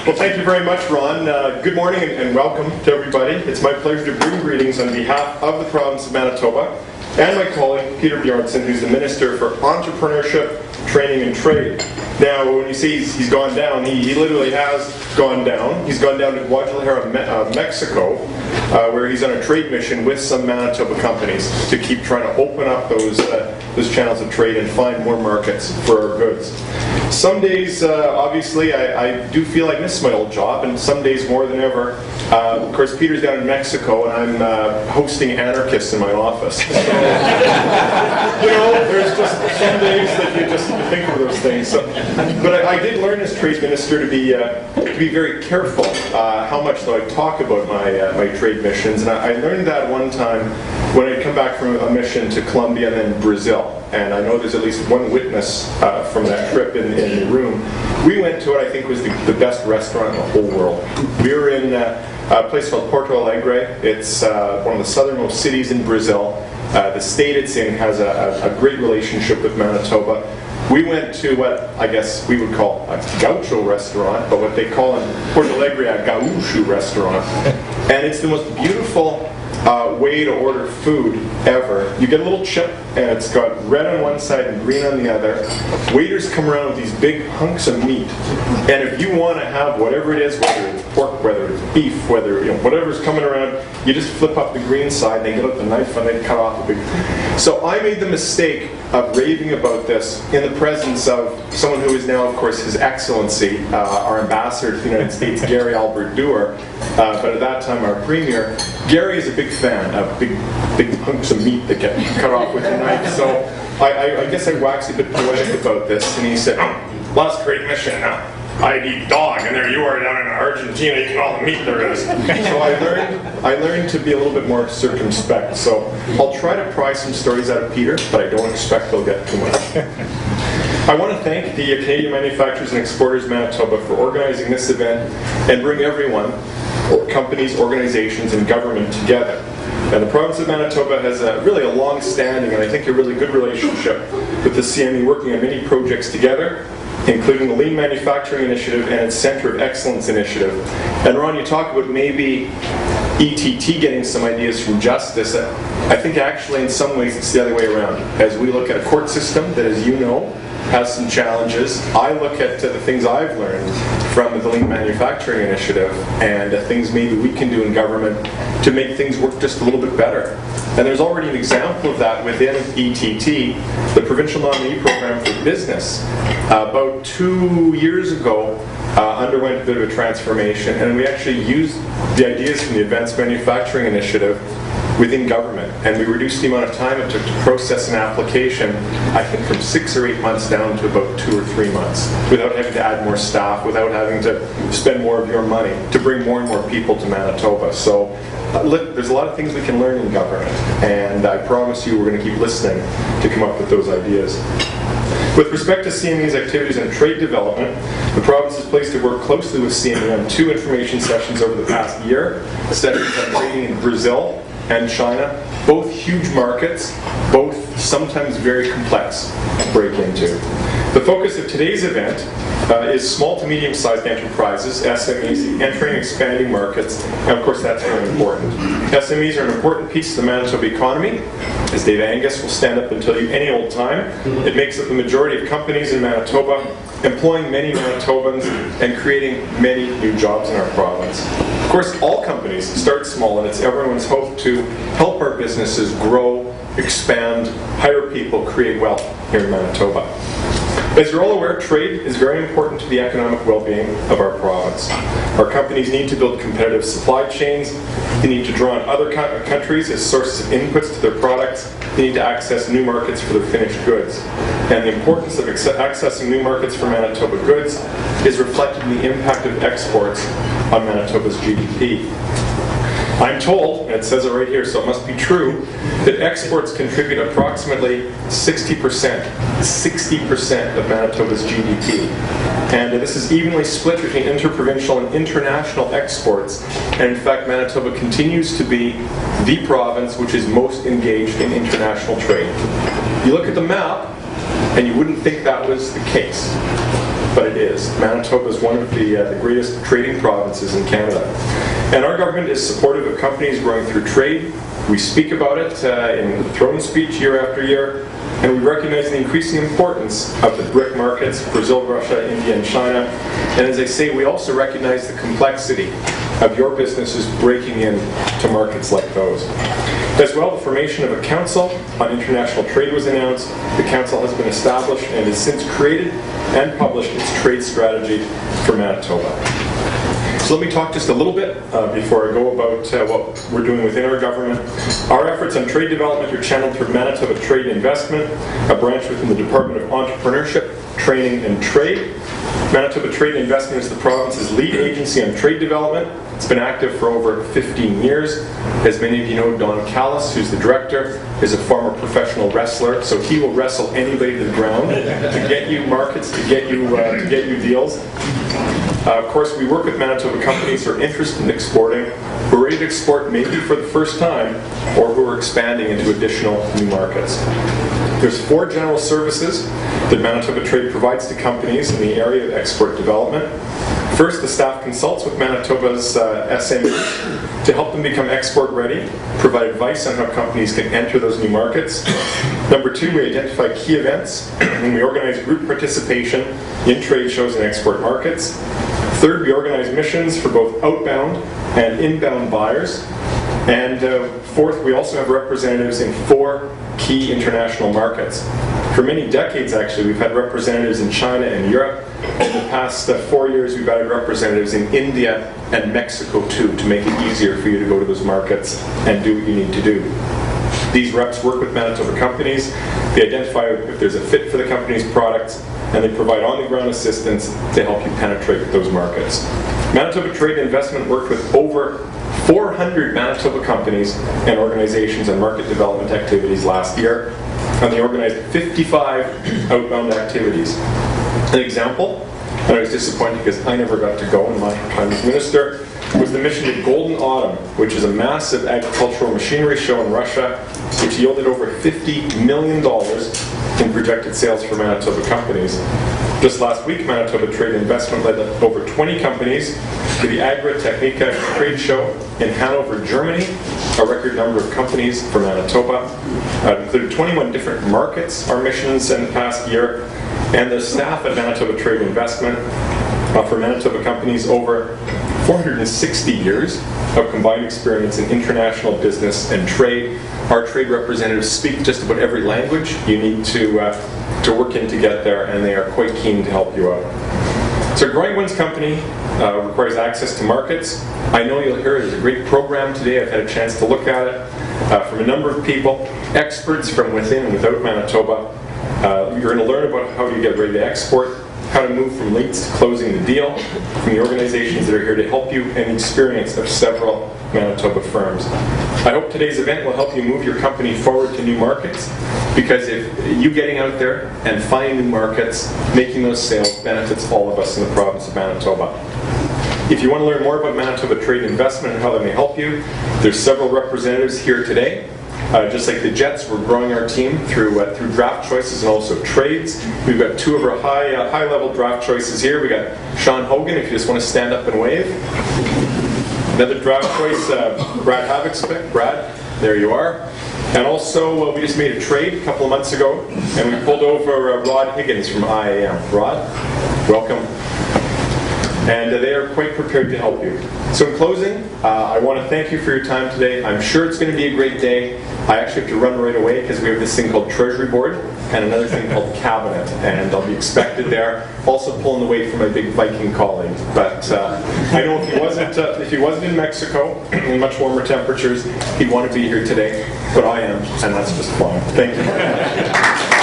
Well, thank you very much, Ron. Good morning and welcome to everybody. It's my pleasure to bring greetings on behalf of the province of Manitoba and my colleague, Peter Bjornson, who's the Minister for Entrepreneurship, Training and Trade. Now, when you see he's gone down, he literally has gone down. He's gone down to Guadalajara, Mexico, where he's on a trade mission with some Manitoba companies to keep trying to open up those channels of trade and find more markets for our goods. Some days, obviously, I do feel I miss my old job, and some days more than ever. Of course, Peter's down in Mexico, and I'm hosting anarchists in my office. So, there's just some days that you just think of those things. So, but I did learn as trade minister to be very careful how much I talk about my trade missions, and I learned that one time when I'd come back from a mission to Colombia and then Brazil. And I know there's at least one witness from that trip in the room. We went to what I think was the best restaurant in the whole world. We were in a place called Porto Alegre. It's one of the southernmost cities in Brazil. The state it's in has a great relationship with Manitoba. We went to what I guess we would call a gaucho restaurant, but what they call in Porto Alegre a gaúcho restaurant. And it's the most beautiful way to order food ever. You get a little chip, and it's got red on one side and green on the other. Waiters come around with these big hunks of meat, and if you want to have whatever it is, whether it's pork, whether it's beef, whatever's coming around, you just flip up the green side, they get out the knife, and they cut off the big. So I made the mistake of raving about this in the presence of someone who is now, of course, His Excellency, our ambassador to the United States, Gary Albert Doer, but at that time our premier. Gary is a big fan of big hunks of meat that get cut off with a knife. So I guess I waxed a bit poetic about this, and he said, last great mission, I'd eat dog, and there you are down in Argentina eating all the meat there is. So I learned to be a little bit more circumspect. So I'll try to pry some stories out of Peter, but I don't expect they'll get too much. I want to thank the Canadian Manufacturers and Exporters Manitoba for organizing this event and bring everyone, companies, organizations, and government together. And the province of Manitoba has really a long-standing and I think a really good relationship with the CME, working on many projects together, including the Lean Manufacturing Initiative and its Center of Excellence Initiative. And Ron, you talk about maybe ETT getting some ideas from justice. I think actually in some ways it's the other way around. As we look at a court system that, as you know, has some challenges, I look at the things I've learned from the Lean Manufacturing Initiative and things maybe we can do in government to make things work just a little bit better. And there's already an example of that within ETT, the Provincial Nominee Program for Business. About 2 years ago, underwent a bit of a transformation, and we actually used the ideas from the Advanced Manufacturing Initiative within government, and we reduced the amount of time it took to process an application, I think from 6 or 8 months down to about 2 or 3 months, without having to add more staff, without having to spend more of your money to bring more and more people to Manitoba. So there's a lot of things we can learn in government, and I promise you we're going to keep listening to come up with those ideas. With respect to CME's activities and trade development, the province is pleased to work closely with CME on 2 information sessions over the past year, sessions on trading in Brazil and China, both huge markets, both sometimes very complex to break into. The focus of today's event is small to medium-sized enterprises, SMEs, entering and expanding markets, and of course that's very important. SMEs are an important piece of the Manitoba economy. As Dave Angus will stand up and tell you any old time, it makes up the majority of companies in Manitoba, employing many Manitobans and creating many new jobs in our province. Of course, all companies start small, and it's everyone's hope to help our businesses grow, expand, hire people, create wealth here in Manitoba. As you're all aware, trade is very important to the economic well-being of our province. Our companies need to build competitive supply chains. They need to draw on other countries as sources of inputs to their products. They need to access new markets for their finished goods. And the importance of accessing new markets for Manitoba goods is reflected in the impact of exports on Manitoba's GDP. I'm told, and it says it right here, so it must be true, that exports contribute approximately 60% of Manitoba's GDP. And this is evenly split between interprovincial and international exports. And in fact, Manitoba continues to be the province which is most engaged in international trade. You look at the map, and you wouldn't think that was the case. but it is. Manitoba is one of the greatest trading provinces in Canada. And our government is supportive of companies growing through trade. We speak about it in the throne speech year after year, and we recognize the increasing importance of the BRIC markets, Brazil, Russia, India, and China. And as I say, we also recognize the complexity of your businesses breaking into markets like those. As well, the formation of a council on international trade was announced. The council has been established and has since created and published its trade strategy for Manitoba. So let me talk just a little bit before I go about what we're doing within our government. Our efforts on trade development are channeled through Manitoba Trade and Investment, a branch within the Department of Entrepreneurship, Training and Trade. Manitoba Trade and Investment is the province's lead agency on trade development. It's been active for over 15 years. As many of you know, Don Callis, who's the director, is a former professional wrestler, so he will wrestle anybody to the ground to get you markets, to get you deals. Of course, we work with Manitoba companies who are interested in exporting, who are ready to export maybe for the first time, or who are expanding into additional new markets. There's 4 general services that Manitoba Trade provides to companies in the area of export development. First, the staff consults with Manitoba's SMEs to help them become export ready, provide advice on how companies can enter those new markets. Number 2, we identify key events and we organize group participation in trade shows and export markets. Third, we organize missions for both outbound and inbound buyers. And fourth, we also have representatives in 4 key international markets. For many decades, actually, we've had representatives in China and Europe. In the past 4 years, we've added representatives in India and Mexico, too, to make it easier for you to go to those markets and do what you need to do. These reps work with Manitoba companies. They identify if there's a fit for the company's products, and they provide on-the-ground assistance to help you penetrate those markets. Manitoba Trade and Investment worked with over 400 Manitoba companies and organizations on market development activities last year, and they organized 55 outbound activities. An example, and I was disappointed because I never got to go in my time as minister, was the mission to Golden Autumn, which is a massive agricultural machinery show in Russia, which yielded over $50 million in projected sales for Manitoba companies. Just last week, Manitoba Trade and Investment led over 20 companies to the Agritechnica trade show in Hanover, Germany, a record number of companies for Manitoba. Included 21 different markets, our missions in the past year, and the staff at Manitoba Trade and Investment for Manitoba companies over 460 years of combined experience in international business and trade. Our trade representatives speak just about every language you need to work in to get there, and they are quite keen to help you out. So growing one's company requires access to markets. I know you'll hear there's a great program today. I've had a chance to look at it from a number of people, experts from within and without Manitoba. You're going to learn about how you get ready to export, how to move from leads to closing the deal, from the organizations that are here to help you, and the experience of several Manitoba firms. I hope today's event will help you move your company forward to new markets, because if you getting out there and finding new markets, making those sales benefits all of us in the province of Manitoba. If you want to learn more about Manitoba Trade and Investment and how they may help you, there's several representatives here today. Just like the Jets, we're growing our team through draft choices and also trades. We've got 2 of our high-level draft choices here. We got Sean Hogan, if you just want to stand up and wave. Another draft choice, Brad Havocks. Brad, there you are. And also, we just made a trade a couple of months ago, and we pulled over Rod Higgins from IAM. Rod, welcome. And they are quite prepared to help you. So in closing, I want to thank you for your time today. I'm sure it's going to be a great day. I actually have to run right away because we have this thing called Treasury Board and another thing called Cabinet, and I'll be expected there. Also pulling the weight for my big Viking colleague. But I know if he wasn't in Mexico in much warmer temperatures, he'd want to be here today. But I am, and that's just fine. Thank you very much.